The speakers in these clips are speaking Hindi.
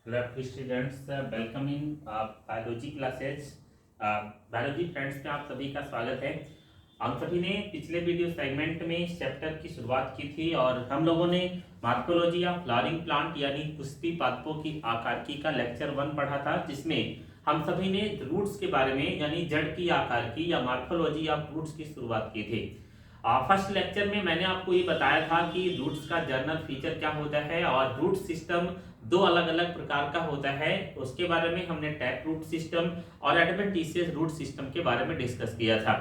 Hello students, welcome in biology classes. Biology friends में आप सभी का स्वागत है। हम सभी ने पिछले वीडियो सेगमेंट में इस चैप्टर की शुरुआत की थी और हम लोगों ने मॉर्फोलॉजी या फ्लावरिंग प्लांट यानी पुष्पी पादपों की आकारिकी का लेक्चर 1 पढ़ा था, जिसमें हम सभी ने रूट्स के बारे में यानी जड़ की आकारिकी या मॉर्फोलॉजी या रूट्स की शुरुआत की थी। फर्स्ट लेक्चर में मैंने आपको ये बताया था कि रूट्स का जर्नल फीचर क्या होता है और रूट सिस्टम दो अलग अलग प्रकार का होता है। उसके बारे में हमने टैप रूट सिस्टम और एडवेंटिशियस रूट सिस्टम के बारे में डिस्कस किया था।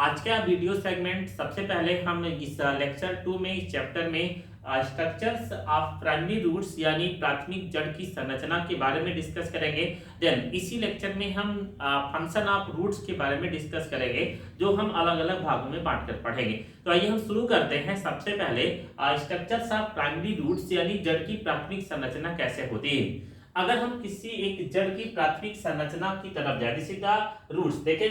आज का वीडियो सेगमेंट सबसे पहले हम इस लेक्चर 2 में इस चैप्टर में स्ट्रक्चर्स ऑफ प्राइमरी रूट्स यानी प्राथमिक जड़ की संरचना के बारे में डिस्कस करेंगे। देन इसी लेक्चर में हम फंक्शन ऑफ रूट्स के बारे में डिस्कस करेंगे, जो हम अलग अलग भागों में बांटकर पढ़ेंगे। तो आइए हम शुरू करते हैं। सबसे पहले स्ट्रक्चर्स ऑफ प्राइमरी रूट्स यानी जड़ की प्राथमिक संरचना कैसे होती है। अगर हम किसी एक जड़ की प्राथमिक संरचना की तरफ जाए, सीधा रूट्स देखें,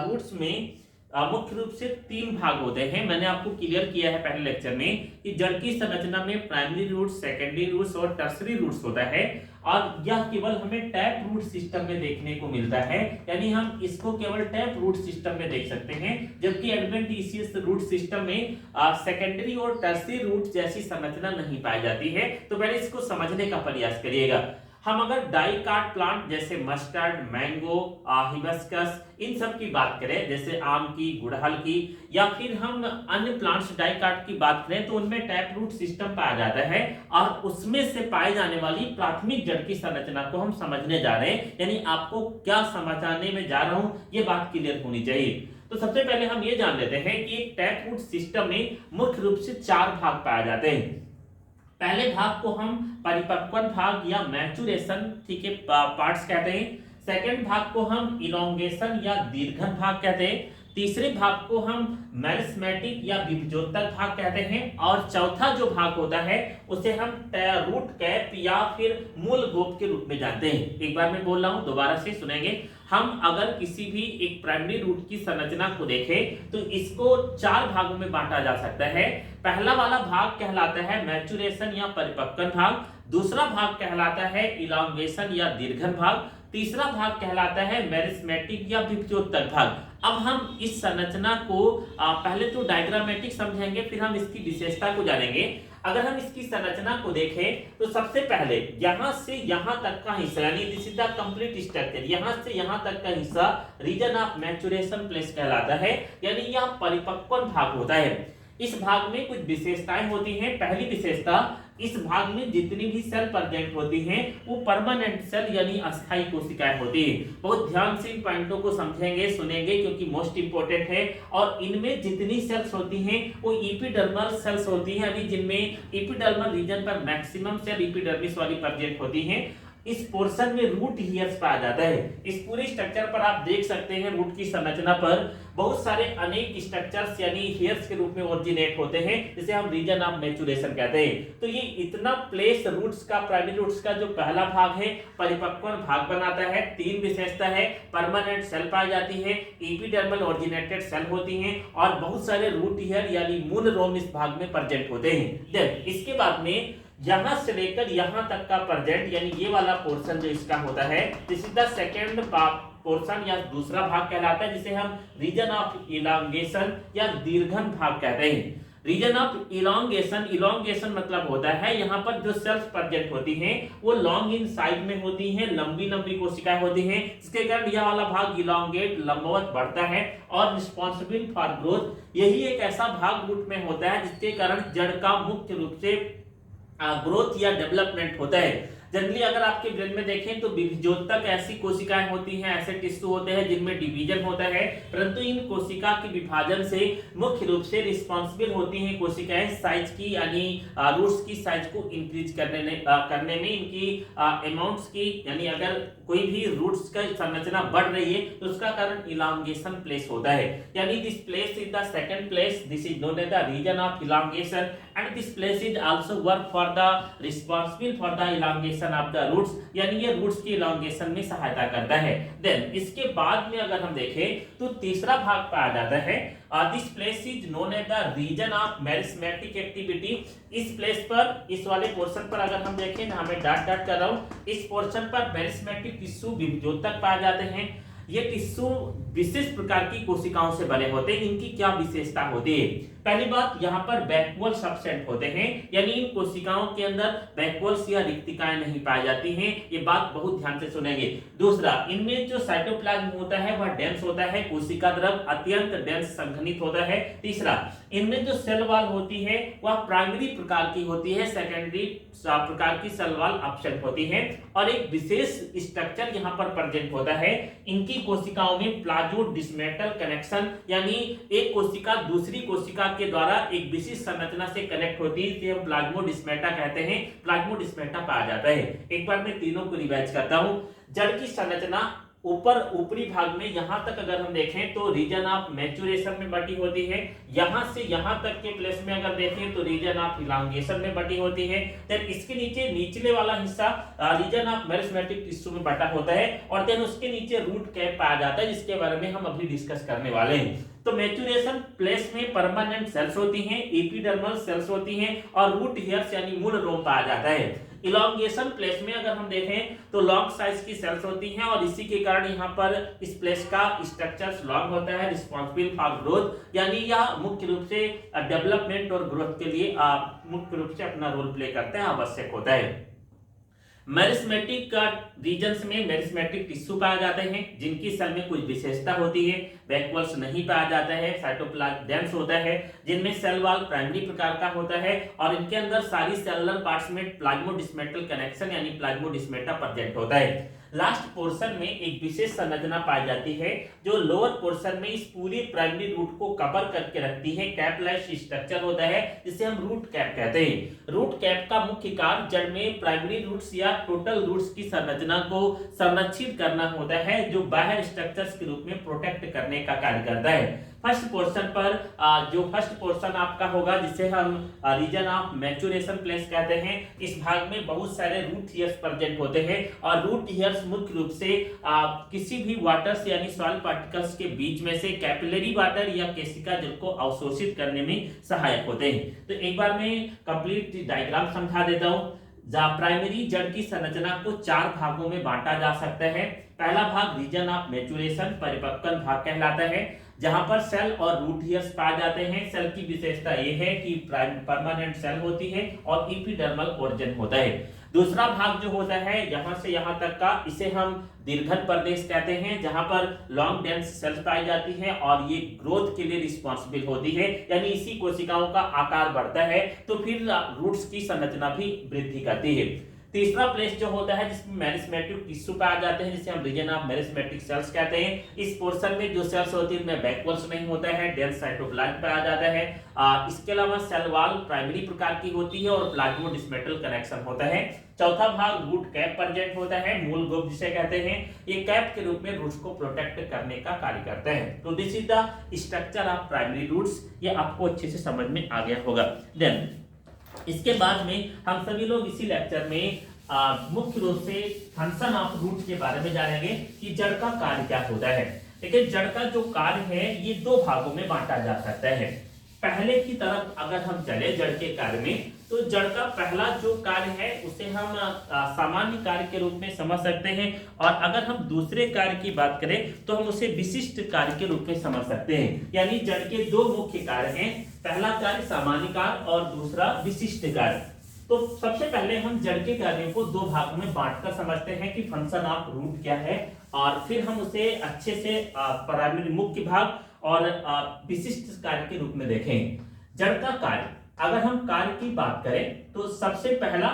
रूट्स में मुख्य रूप से 3 भाग होते हैं। मैंने आपको क्लियर किया है पहले लेक्चर में कि जड़ की संरचना में प्राइमरी रूट्स, सेकेंडरी रूट्स और टर्सरी रूट्स होता है, और यह केवल हमें टैप रूट सिस्टम में देखने को मिलता है, यानी हम इसको केवल टैप रूट सिस्टम में देख सकते हैं। जबकि एडवेंटिशियस रूट सिस्टम में सेकेंडरी और टर्सरी रूट जैसी संरचना नहीं पाई जाती है। तो पहले इसको समझने का प्रयास करिएगा। हम अगर डाइकाट प्लांट जैसे मस्टर्ड, मैंगो, हिबिस्कस इन सब की बात करें, जैसे आम की, गुड़हल की, या फिर हम अन्य प्लांट्स डाइकाट की बात करें, तो उनमें टैप रूट सिस्टम पाया जाता है और उसमें से पाई जाने वाली प्राथमिक जड़ की संरचना को हम समझने जा रहे हैं। यानी आपको क्या समझाने में जा रहा हूं, ये बात क्लियर होनी चाहिए। तो सबसे पहले हम ये जान लेते हैं कि एक टैप रूट सिस्टम में मुख्य रूप से 4 भाग पाए जाते हैं। पहले भाग को हम परिपक्वन भाग या मैचुरेशन, ठीक है, पार्ट्स कहते हैं। सेकंड भाग को हम इलोंगेशन या दीर्घन भाग कहते हैं। तीसरे भाग को हम मेरिस्मेटिक या विभजोत्तर भाग कहते हैं, और चौथा जो भाग होता है उसे हम रूट कैप या फिर मूल गोप के रूप में जानते हैं। एक बार मैं बोल रहा हूं, दोबारा से सुनेंगे। हम अगर किसी भी एक प्राइमरी रूट की संरचना को देखें तो इसको 4 भागों में बांटा जा सकता है। पहला वाला भाग कहलाता है मैचुरेशन या परिपक्वन भाग, दूसरा भाग कहलाता है इलांगेशन या दीर्घन भाग, तीसरा भाग कहलाता है मेरिस्मेटिक या विभजोत्तर भाग। अब हम इस संरचना को पहले तो डायग्रामेटिक समझेंगे, फिर हम इसकी विशेषता को जानेंगे। अगर हम इसकी संरचना को देखें तो सबसे पहले यहां से यहां तक का हिस्सा यानी this is the complete structure, यहां से यहां तक का हिस्सा रीजन ऑफ मैचुरेशन प्लेस कहलाता है, यानी यह परिपक्वन भाग होता है। इस भाग में कुछ विशेषताएं होती हैं। पहली विशेषता, इस भाग में जितनी भी सेल प्रेजेंट होती हैं वो परमानेंट सेल यानी अस्थायी कोशिकाएं होती हैं। बहुत ध्यान से इन पॉइंटों को समझेंगे, सुनेंगे, क्योंकि मोस्ट इंपोर्टेंट है। और इनमें जितनी सेल्स होती हैं वो एपिडर्मल सेल्स होती हैं, यानी जिनमें एपिडर्मल रीजन पर मैक्सिमम सेल एपिडर्मिस वाली प्रेजेंट होती हैं। इस पोर्शन में रूट हेयर्स पाया जाता है। इस पूरे स्ट्रक्चर पर आप देख सकते हैं, रूट की संरचना पर बहुत सारे अनेक स्ट्रक्चर्स यानी हेयर्स के रूप में ओरिजिनेट होते हैं, जिसे हम रीजन ऑफ मैचुरेशन कहते हैं। तो ये इतना प्लेस रूट्स का, प्राइमरी रूट्स का जो पहला भाग है परिपक्वन भाग बनाता है। 3 विशेषता है, परमानेंट सेल पाई जाती है, एपिडर्मल ओरिजिनेटेड सेल होती हैं, और बहुत सारे रूट हेयर यानी मूल रोम इस भाग में प्रेजेंट होते हैं। देन इसके बाद में यहां से लेकर यहां तक का प्रेजेंट यानी ये वाला पोर्शन जो इसका होता है, this is the second portion या दूसरा भाग कहलाता है, जिसे हम रीजन ऑफ इलांगेशन या दीर्घन भाग कहते हैं। रीजन ऑफ इलांगेशन, इलांगेशन मतलब होता है यहाँ पर जो सेल्स प्रेजेंट होती हैं वो लॉन्ग इन साइज में होती हैं, लंबी लंबी कोशिकाएं होती हैं, इसके कारण यह वाला भाग इलांगेट, लंबवत बढ़ता है और रिस्पॉन्सिबल फॉर ग्रोथ। यही एक ऐसा भाग रूट में होता है जिसके कारण जड़ का मुख्य रूप से ग्रोथ या डेवलपमेंट होता है। जनरली अगर आपके ब्रेन में देखें तो विभजोत्तक ऐसी कोशिकाएं होती हैं, ऐसे टिश्यू होते हैं जिनमें डिवीजन होता है, परंतु इन कोशिका के विभाजन से मुख्य रूप से रिस्पॉन्सिबल होती हैं कोशिकाएं साइज की, यानी रूट्स की साइज को इंक्रीज करने में इनकी अमाउंट्स की, यानी अगर कोई भी रूट्स का संरचना बढ़ रही है तो उसका कारण इलांगेशन प्लेस होता है। यानी this place is the second place, this is known as the region of elongation, and this place is also work for the responsible for the elongation of the roots, यानी ये रूट्स की इलांगेशन में सहायता करता है। देन इसके बाद में अगर हम देखें तो तीसरा भाग पाया जाता है this place is known as the region of meristematic activity. इस प्लेस पर, इस वाले पोर्शन पर अगर हम देखें ना, मैं डॉट डॉट कर रहा हूं, इस पोर्शन पर मेरिस्मेटिक टिश्यू विभेदोतक पाए जाते हैं। ये टिश्यू विशेष प्रकार की कोशिकाओं से बने होते हैं। इनकी क्या विशेषता होती है? पहली बात, यहाँ पर वैक्यूल सबसेंट होते हैं, यानी इन कोशिकाओं के अंदर वैक्यूल्स या रिक्तिकाएं नहीं पाई जाती हैं। ये बात बहुत ध्यान से सुनेंगे। दूसरा, इनमें जो साइटोप्लाज्म होता है वह डेंस होता है, कोशिका द्रव अत्यंत डेंस संघनित होता है। तीसरा, इनमें जो सेल वॉल होती है वह प्राइमरी प्रकार की होती है, सेकेंडरी प्रकार की सेल वॉल एब्सेंट होती है। और एक विशेष स्ट्रक्चर यहाँ पर प्रेजेंट होता है। इनकी कोशिकाओं में प्लाज्मोडिस्मेटल कनेक्शन, यानी एक कोशिका दूसरी कोशिका के द्वारा एक विशिष्ट संरचना से कनेक्ट होती है, इसे हम प्लाज्मोडिस्मेटा कहते हैं। प्लाज्मोडिस्मेटा पाया जाता है। एक बार मैं तीनों को रिवाइज करता हूं। जड़ की संरचना ऊपरी भाग में यहां तक अगर हम देखें तो रीजन ऑफ मैच्योरेशन में बटी होती है। यहां से यहां तक के प्लेस में अगर देखें तो रीजन ऑफ इलांगेशन में बटी होती है। देन इसके नीचे निचले वाला हिस्सा रीजन ऑफ मेरिस्मेटिक टिश्यू में बटा होता है। और देन उसके नीचे रूट कैप पाया जाता है, जिसके बारे में हम अभी डिस्कस करने वाले हैं। तो मैच्योरेशन प्लेस में परमानेंट सेल्स होती हैं, एपिडर्मल सेल्स होती हैं और रूट हेयर्स यानी मूल रोम पाया जाता है। इलांगेशन प्लेस में अगर हम देखें तो लॉन्ग साइज की सेल्स होती हैं और इसी के कारण यहाँ पर इस प्लेस का स्ट्रक्चर लॉन्ग होता है, रिस्पांसिबल फॉर ग्रोथ, यानी यह मुख्य रूप से डेवलपमेंट और ग्रोथ के लिए मुख्य रूप से अपना रोल प्ले करता है, आवश्यक होता है। मेरिस्मेटिक रीजन्स में मेरिस्मेटिक टिश्यू पाए जाते हैं, जिनकी सेल में कुछ विशेषता होती है। वैक्यूल्स नहीं पाया जाता है, साइटोप्लाज्म डेंस होता है, जिनमें सेल वॉल प्राइमरी प्रकार का होता है और इनके अंदर सारी सेलुलर पार्ट्स में प्लाज्मोडिस्मेटल कनेक्शन यानी प्लाज्मोडिस्मेटा प्रेजेंट होता है। लास्ट पोर्शन में एक विशेष संरचना पाई जाती है जो लोअर पोर्शन में इस पूरी प्राइमरी रूट को कवर करके रखती है। कैप लाइक स्ट्रक्चर होता है, जिसे हम रूट कैप कहते हैं। रूट कैप का मुख्य कार्य जड़ में प्राइमरी रूट्स या टोटल रूट्स की संरचना को संरक्षित करना होता है, जो बाहर स्ट्रक्चर्स के रूप में प्रोटेक्ट करने का कार्य करता है। फर्स्ट पोर्शन पर जो फर्स्ट पोर्शन आपका होगा, जिसे हम रीजन ऑफ मैच्योरेशन प्लेस कहते हैं, इस भाग में बहुत सारे रूट हेयर्स प्रेजेंट होते हैं और रूट हेयर्स मुख्य रूप से किसी भी वाटर्स यानी सॉइल पार्टिकल्स के बीच में से कैपिलरी वाटर या केशिका जल को अवशोषित करने में सहायक होते हैं। तो एक बार मैं कंप्लीट डायग्राम समझा देता हूँ। प्राइमरी जड़ की संरचना को 4 भागों में बांटा जा सकता है। पहला भाग रीजन ऑफ मैच्योरेशन परिपक्वन भाग कहलाता है, जहां पर सेल और रूट हेयर्स पाए जाते हैं। सेल की विशेषता यह है कि परमानेंट सेल होती है और एपिडर्मल ओरिजिन होता है। दूसरा भाग जो होता है यहां से यहां तक का, इसे हम दीर्घन प्रदेश कहते हैं, जहां पर लॉन्ग डेंस सेल्स पाई जाती हैं और ये ग्रोथ के लिए रिस्पांसिबल होती है, यानी इसी कोशिकाओं का आकार बढ़ता है तो फिर रूट्स की संरचना भी वृद्धि करती है। तीसरा प्लेस जो होता है जिसमें मेरिस्मेटिक टिश्यू पाए जाते हैं, जिसे हम रीजन ऑफ मेरिस्मेटिक सेल्स कहते हैं। इस पोर्शन में जो सेल्स होती है उनमें वैक्यूल्स नहीं होता है, डेंस साइटोप्लाज्म पाया जाता है। इसके अलावा सेल वॉल प्राइमरी प्रकार की होती है और प्लाज्मोडिस्मेटल कनेक्शन होता है। चौथा भाग रूट कैप प्रेजेंट होता है, मूल गोप जिसे कहते हैं। ये कैप के रूप में रूट्स को प्रोटेक्ट करने का कार्य करते हैं। तो this is the structure of primary roots. ये आपको अच्छे से समझ में आ गया होगा। देन इसके बाद में हम सभी लोग इसी लेक्चर में मुख्य रूप से फंक्शन ऑफ रूट के बारे में जानेंगे कि जड़ का कार्य क्या होता है। लेकिन जड़ का जो कार्य है ये 2 भागों में बांटा जा सकता है। पहले की तरफ अगर हम चले जड़ के कार्य में, तो जड़ का पहला जो कार्य है उसे हम सामान्य कार्य के रूप में समझ सकते हैं, और अगर हम दूसरे कार्य की बात करें तो हम उसे विशिष्ट कार्य के रूप में समझ सकते हैं। यानी जड़ के 2 मुख्य कार्य हैं, पहला कार्य सामान्य कार्य और दूसरा विशिष्ट कार्य। तो सबसे पहले हम जड़ के कार्यों को 2 भागों में बांटकर समझते हैं कि फंक्शन ऑफ रूट क्या है, और फिर हम उसे अच्छे से प्राइमरी मुख्य भाग और विशिष्ट कार्य के रूप में देखें। जड़ का कार्य, अगर हम कार्य की बात करें तो सबसे पहला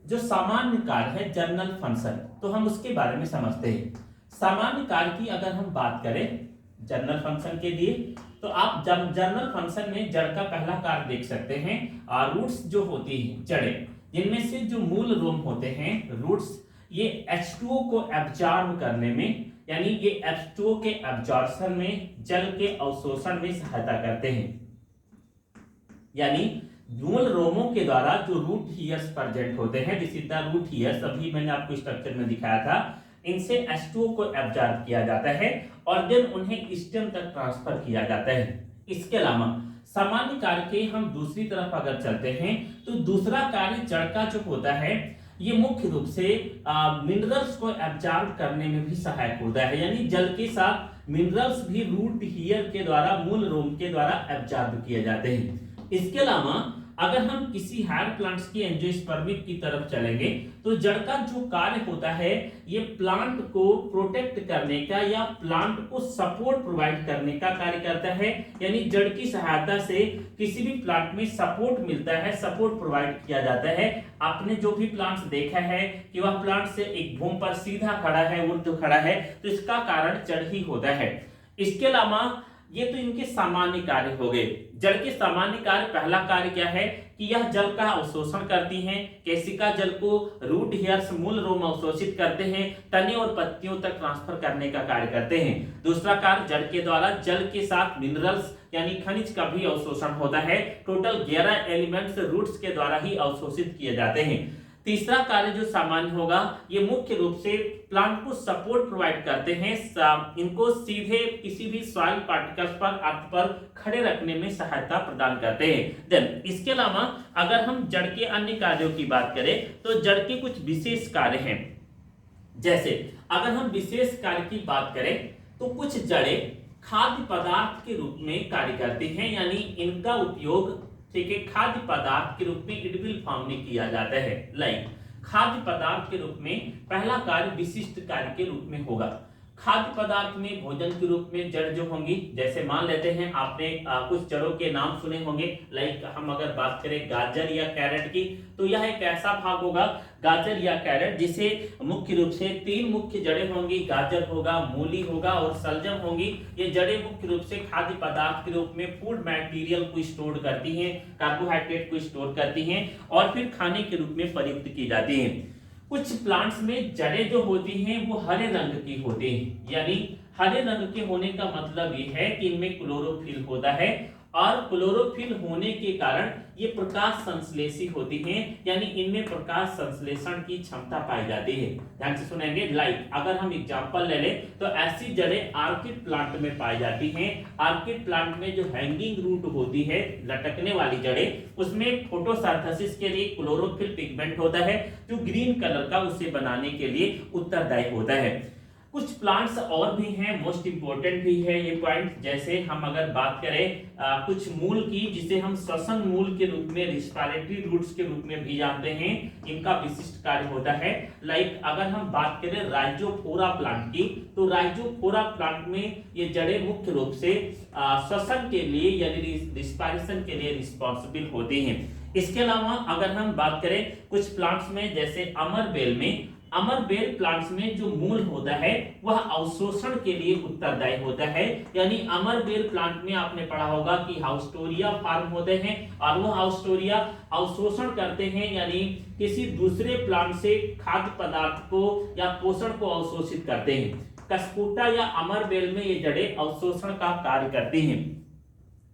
जो सामान्य कार्य है जनरल फंक्शन, तो हम उसके बारे में समझते हैं। सामान्य कार्य की अगर हम बात करें जनरल फंक्शन के लिए, तो आप जब जनरल फंक्शन में जड़ का पहला कार्य देख सकते हैं, रूट्स जो होती हैं जड़ें, जिनमें से जो मूल रोम होते हैं रूट्स, ये H2O को एब्जॉर्ब करने में, यानी ये H2O के एब्जॉर्प्शन में, जल के अवशोषण में सहायता करते हैं। यानी मूल रोमों के द्वारा जो रूट हेयर्स प्रेजेंट होते हैं, this is the root hairs, अभी मैंने आपको स्ट्रक्चर में दिखाया था, इनसे H2O को एब्जॉर्ब किया जाता है और देन उन्हें स्टेम तक ट्रांसफर किया जाता है। इसके अलावा सामान्य कार्य के हम दूसरी तरफ अगर चलते हैं तो दूसरा कार्य जड़ का जो होता है ये मुख्य रूप से मिनरल्स को एब्जॉर्ब करने में भी सहायक होता है, यानी जल के साथ मिनरल्स भी रूट हेयर के द्वारा, मूल रोम के द्वारा एब्जॉर्ब किए जाते हैं। इसके अलावा अगर हम किसी हायर प्लांट्स की एंजियोस्पर्मिक की तरफ चलेंगे तो जड़ का जो कार्य होता है ये प्लांट को प्रोटेक्ट करने का या प्लांट को सपोर्ट प्रोवाइड करने का कार्य करता है, यानी जड़ की सहायता से किसी भी प्लांट में सपोर्ट मिलता है, सपोर्ट प्रोवाइड किया जाता है। आपने जो भी प्लांट्स देखा है कि वह प्लांट से एक भूमि पर सीधा खड़ा है, ऊर्ध्व खड़ा है, तो इसका कारण जड़ ही होता है। इसके अलावा ये तो इनके सामान्य कार्य हो गए। जड़ के सामान्य कार्य, पहला कार्य क्या है कि यह जल का अवशोषण करती हैं, केशिका जल को रूट हेयर्स मूल रोम अवशोषित करते हैं, तने और पत्तियों तक ट्रांसफर करने का कार्य करते हैं। दूसरा कार्य जड़ के द्वारा जल के साथ मिनरल्स यानी खनिज का भी अवशोषण होता है। टोटल 11 एलिमेंट्स रूट्स के द्वारा ही अवशोषित किए जाते हैं। तीसरा कार्य जो सामान्य होगा ये मुख्य रूप से प्लांट को सपोर्ट प्रोवाइड करते हैं, इनको सीधे किसी भी सॉइल पार्टिकल्स पर, अर्थ पर खड़े रखने में सहायता प्रदान करते हैं। देन इसके अलावा अगर हम जड़ के अन्य कार्यों की बात करें तो जड़ के कुछ विशेष कार्य हैं। जैसे अगर हम विशेष कार्य की बात करें तो कुछ जड़ें खाद्य पदार्थ के रूप में कार्य करती हैं, यानी इनका उपयोग ठीक है खाद्य पदार्थ के रूप में इडिबल फॉर्म में किया जाता है। लाइक खाद्य पदार्थ के रूप में पहला कार्य विशिष्ट कार्य के रूप में होगा। खाद्य पदार्थ में भोजन के रूप में जड़ जो होंगी, जैसे मान लेते हैं आपने कुछ जड़ों के नाम सुने होंगे, लाइक हम अगर बात करें गाजर या कैरेट की, तो यह एक ऐसा भाग होगा गाजर या कैरेट जिसे मुख्य रूप से 3 मुख्य जड़ें होंगी, गाजर होगा, मूली होगा और सलजम होंगी। ये जड़ें मुख्य रूप से खाद्य पदार्थ के रूप में फूड मटेरियल को स्टोर करती हैं, कार्बोहाइड्रेट को स्टोर करती हैं और फिर खाने के रूप में प्रयुक्त की जाती हैं। कुछ प्लांट्स में जड़ें जो होती हैं वो हरे रंग की होती हैं, यानी हरे रंग के होने का मतलब ये है कि इनमें क्लोरोफिल होता है और क्लोरोफिल होने के कारण ये प्रकाश संश्लेषी होती हैं, यानी इनमें प्रकाश संश्लेषण की क्षमता पाई जाती है। ध्यान से सुनेंगे। लाइक अगर हम एग्जांपल ले लें तो ऐसी जड़ें आर्किड प्लांट में पाई जाती हैं। आर्किड प्लांट में जो हैंगिंग रूट होती है, लटकने वाली जड़ें, उसमें फोटोसिंथेसिस के लिए क्लोरोफिल पिगमेंट होता है जो ग्रीन कलर का उसे बनाने के लिए उत्तरदायी होता है। कुछ प्लांट्स और भी हैं, मोस्ट इंपोर्टेंट भी है ये पॉइंट। जैसे हम अगर बात करें कुछ मूल की, जिसे हम श्वसन मूल के रूप में, रिस्पिरेटरी रूट्स के रूप में भी जानते हैं, इनका विशिष्ट कार्य होता है। लाइक अगर हम बात करें राइजोफोरा प्लांट की, तो राइजोफोरा प्लांट में ये जड़ें मुख्य रूप से श्वसन के लिए यानी रिस्पिरेशन के लिए रिस्पॉन्सिबल होती हैं। इसके अलावा अगर हम बात करें कुछ प्लांट्स में, जैसे अमरबेल में, अमरबेल प्लांट्स में जो मूल होता है वह अवशोषण के लिए उत्तरदायी होता है, यानी अमरबेल प्लांट में आपने पढ़ा होगा कि हाउस्टोरिया फॉर्म होते हैं और वह हाउस्टोरिया अवशोषण करते हैं, यानी किसी दूसरे प्लांट से खाद्य पदार्थ को या पोषण को अवशोषित करते हैं। कस्कुटा या अमरबेल में ये जड़ें अवशोषण का कार्य करती हैं।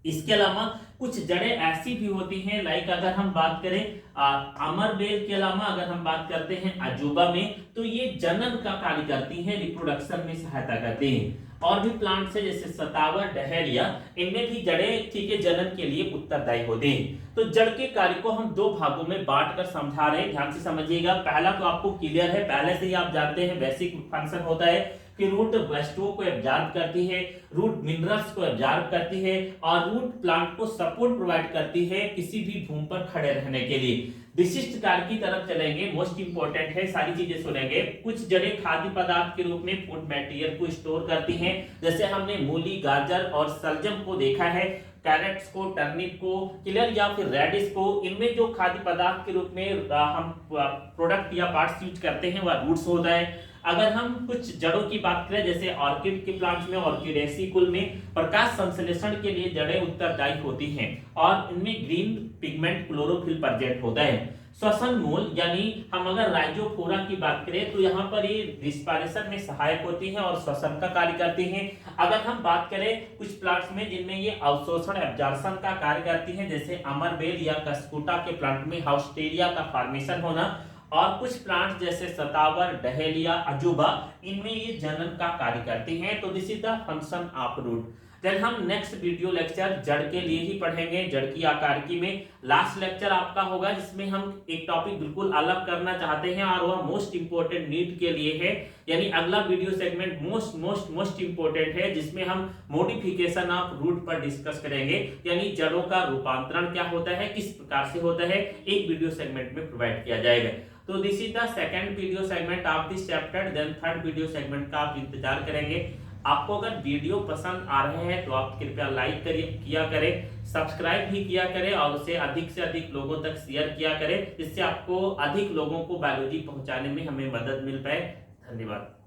इसके अलावा कुछ जड़ें ऐसी भी होती हैं, लाइक अगर हम बात करें अमरबेल के अलावा अगर हम बात करते हैं अजूबा में, तो ये जनन का कार्य करती हैं, रिप्रोडक्शन में सहायता करती हैं। और भी प्लांट्स है जैसे सतावर, डहेलिया, इनमें भी जड़ें ठीक है जनन के लिए उत्तरदायी होते हैं। तो जड़ के कार्य को हम 2 भागों में बांट कर समझा रहे हैं, ध्यान से समझिएगा। पहला तो आपको क्लियर है, पहले से ही आप जानते हैं, बेसिक फंक्शन होता है कि रूट H2O को एब्जॉर्ब करती है, रूट मिनरल्स को एब्जॉर्ब करती है और रूट प्लांट को सपोर्ट प्रोवाइड करती है किसी भी भूमि पर खड़े रहने के लिए। विशिष्ट कार्य की तरफ चलेंगे, मोस्ट इंपोर्टेंट है, सारी चीजें सुनेंगे। कुछ जड़ें खाद्य पदार्थ के रूप में फूड मटेरियल को स्टोर करती हैं, जैसे हमने मूली, गाजर और सलजम को देखा है, कैरेट्स को, टर्निप को, क्लियर, या फिर रेडिश को। इनमें जो खाद्य पदार्थ के रूप में हम प्रोडक्ट या पार्ट्स यूज करते हैं वह रूट्स होता है। अगर हम कुछ जड़ों की बात करें, जैसे ऑर्किड के प्लांट्स में, ऑर्किडेसी कुल में प्रकाश संश्लेषण के लिए जड़ें उत्तरदायी होती हैं और इनमें ग्रीन पिगमेंट क्लोरोफिल प्रेजेंट होता है। श्वसन मूल यानी हम अगर राइजोफोरा की बात करें तो यहाँ पर ये रिस्पायरेशन में सहायक होती हैं और श्वसन का कार्य करती हैं। अगर हम बात करें कुछ प्लांट्स में जिनमें ये अवशोषण एब्जॉर्प्शन का कार्य करती हैं, जैसे अमरबेल या कस्कुटा के प्लांट में हाउस्टेरिया का फॉर्मेशन होना, और कुछ प्लांट्स जैसे सतावर, डहेलिया, अजूबा, इनमें ये जनन का कार्य करती हैं। तो this is the function of root. Then हम नेक्स्ट वीडियो लेक्चर जड़ के लिए ही पढ़ेंगे, जड़ की आकारकी में लास्ट लेक्चर आपका होगा जिसमें हम एक टॉपिक बिल्कुल अलग करना चाहते हैं और वह मोस्ट इंपोर्टेंट नीट के लिए है। यानी अगला वीडियो सेगमेंट मोस्ट इंपोर्टेंट है जिसमें हम मॉडिफिकेशन ऑफ रूट पर डिस्कस करेंगे, यानी जड़ों का रूपांतरण क्या होता है, किस प्रकार से होता है, एक वीडियो सेगमेंट में प्रोवाइड किया जाएगा। तो this is the second video segment of this chapter. Then third video segment का आप इंतजार करेंगे। आपको अगर वीडियो पसंद आ रहे हैं तो आप कृपया लाइक किया करें, सब्सक्राइब भी किया करें और उसे अधिक से अधिक लोगों तक शेयर किया करें, जिससे आपको अधिक लोगों को बायोलॉजी पहुंचाने में हमें मदद मिल पाए। धन्यवाद।